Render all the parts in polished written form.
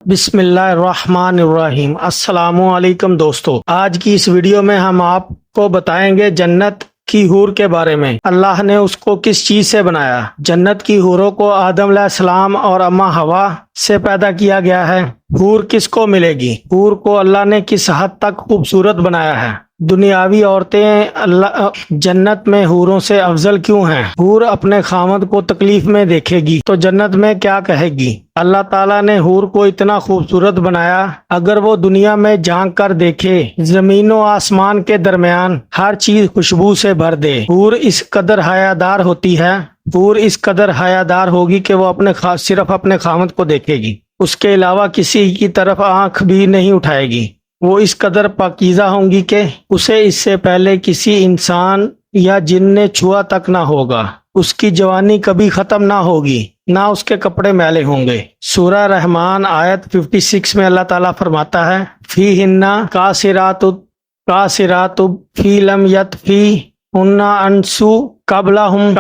بسم اللہ الرحمن الرحیم۔ السلام علیکم دوستو، آج کی اس ویڈیو میں ہم آپ کو بتائیں گے جنت کی حور کے بارے میں۔ اللہ نے اس کو کس چیز سے بنایا۔ جنت کی حوروں کو آدم علیہ السلام اور اماں حوا سے پیدا کیا گیا ہے۔ حور کس کو ملے گی؟ حور کو اللہ نے کس حد تک خوبصورت بنایا ہے؟ دنیاوی عورتیں جنت میں حوروں سے افضل کیوں ہیں؟ حور اپنے خاوند کو تکلیف میں دیکھے گی تو جنت میں کیا کہے گی؟ اللہ تعالیٰ نے حور کو اتنا خوبصورت بنایا، اگر وہ دنیا میں جھانک کر دیکھے، زمین و آسمان کے درمیان ہر چیز خوشبو سے بھر دے۔ حور اس قدر حیادار ہوتی ہے، حور اس قدر حیادار ہوگی کہ وہ صرف اپنے خاوند کو دیکھے گی، اس کے علاوہ کسی کی طرف آنکھ بھی نہیں اٹھائے گی۔ وہ اس قدر پاکیزہ ہوں گی کہ اسے اس سے پہلے کسی انسان یا جن نے چھوا تک نہ ہوگا۔ اس کی جوانی کبھی ختم نہ ہوگی، نہ اس کے کپڑے میلے ہوں گے۔ سورہ رحمان آیت 56 میں اللہ تعالیٰ فرماتا ہے، فیہن قاصرات فی لم یطفیہن انس قبلہم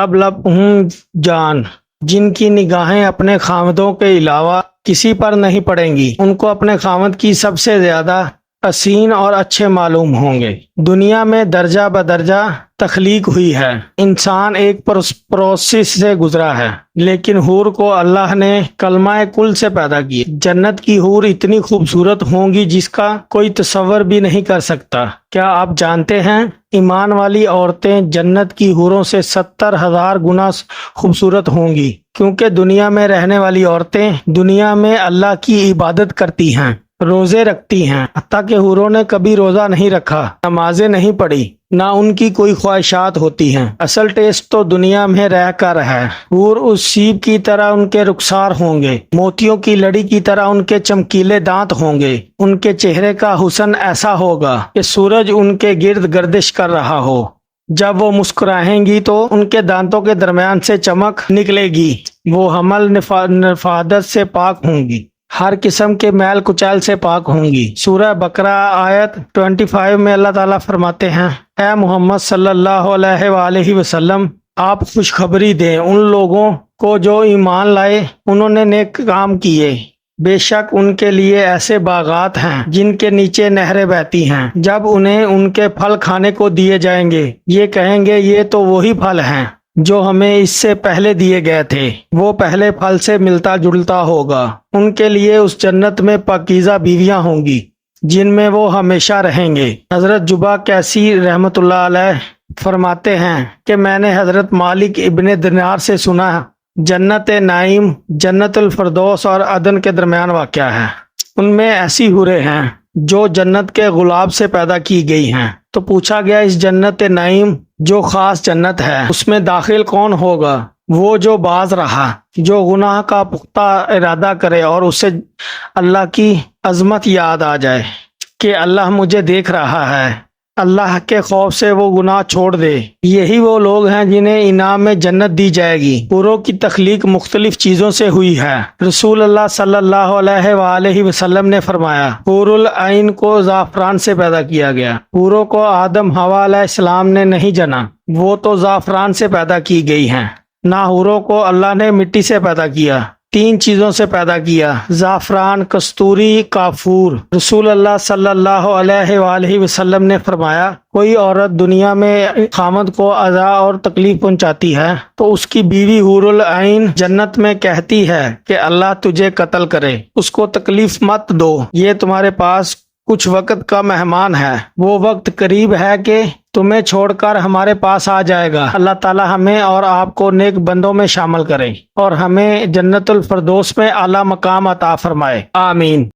جان، جن کی نگاہیں اپنے خاوندوں کے علاوہ کسی پر نہیں پڑیں گی، ان کو اپنے خاوند کی سب سے زیادہ حسین اور اچھے معلوم ہوں گے۔ دنیا میں درجہ بدرجہ تخلیق ہوئی ہے، انسان ایک پروسیس سے گزرا ہے، لیکن حور کو اللہ نے کلمہ کل سے پیدا کی۔ جنت کی حور اتنی خوبصورت ہوں گی جس کا کوئی تصور بھی نہیں کر سکتا۔ کیا آپ جانتے ہیں ایمان والی عورتیں جنت کی حوروں سے 70,000 گنا خوبصورت ہوں گی، کیونکہ دنیا میں رہنے والی عورتیں دنیا میں اللہ کی عبادت کرتی ہیں، روزے رکھتی ہیں، حتیٰ کہ حوروں نے کبھی روزہ نہیں رکھا، نمازیں نہیں پڑھی، نہ ان کی کوئی خواہشات ہوتی ہیں۔ اصل ٹیسٹ تو دنیا میں رہ کر ہے۔ حور اس سیب کی طرح ان کے رخسار ہوں گے، موتیوں کی لڑی کی طرح ان کے چمکیلے دانت ہوں گے، ان کے چہرے کا حسن ایسا ہوگا کہ سورج ان کے گرد گردش کر رہا ہو۔ جب وہ مسکرائیں گی تو ان کے دانتوں کے درمیان سے چمک نکلے گی۔ وہ حمل نفادت سے پاک ہوں گی، ہر قسم کے میل کچیل سے پاک ہوں گی۔ سورہ بقرہ آیت 25 میں اللہ تعالیٰ فرماتے ہیں، اے محمد صلی اللہ علیہ وآلہ وسلم، آپ خوشخبری دیں ان لوگوں کو جو ایمان لائے، انہوں نے نیک کام کیے، بے شک ان کے لیے ایسے باغات ہیں جن کے نیچے نہریں بہتی ہیں، جب انہیں ان کے پھل کھانے کو دیے جائیں گے یہ کہیں گے یہ تو وہی پھل ہیں جو ہمیں اس سے پہلے دیے گئے تھے۔ وہ پہلے پھل سے ملتا جلتا ہوگا۔ ان کے لیے اس جنت میں پاکیزہ بیویاں ہوں گی جن میں وہ ہمیشہ رہیں گے۔ حضرت جبا کیسی رحمت اللہ علیہ فرماتے ہیں کہ میں نے حضرت مالک ابن دینار سے سنا، جنت نعیم جنت الفردوس اور عدن کے درمیان واقع ہے، ان میں ایسی حوریں ہیں جو جنت کے گلاب سے پیدا کی گئی ہیں۔ تو پوچھا گیا، اس جنت نعیم جو خاص جنت ہے اس میں داخل کون ہوگا؟ وہ جو باز رہا، جو گناہ کا پختہ ارادہ کرے اور اسے اللہ کی عظمت یاد آ جائے کہ اللہ مجھے دیکھ رہا ہے، اللہ کے خوف سے وہ گناہ چھوڑ دے۔ یہی وہ لوگ ہیں جنہیں انعام میں جنت دی جائے گی۔ حوروں کی تخلیق مختلف چیزوں سے ہوئی ہے۔ رسول اللہ صلی اللہ علیہ وآلہ وسلم نے فرمایا، حور العین کو زعفران سے پیدا کیا گیا۔ حوروں کو آدم حوا علیہ السلام نے نہیں جنا، وہ تو زعفران سے پیدا کی گئی ہیں۔ نہ حوروں کو اللہ نے مٹی سے پیدا کیا، 3 چیزوں سے پیدا کیا، زعفران، کستوری، کافور۔ رسول اللہ صلی اللہ علیہ وآلہ وسلم نے فرمایا، کوئی عورت دنیا میں خاوند کو اذا اور تکلیف پہنچاتی ہے تو اس کی بیوی حور العین جنت میں کہتی ہے کہ اللہ تجھے قتل کرے، اس کو تکلیف مت دو، یہ تمہارے پاس کچھ وقت کا مہمان ہے، وہ وقت قریب ہے کہ تمہیں چھوڑ کر ہمارے پاس آ جائے گا۔ اللہ تعالی ہمیں اور آپ کو نیک بندوں میں شامل کرے اور ہمیں جنت الفردوس میں اعلیٰ مقام عطا فرمائے، آمین۔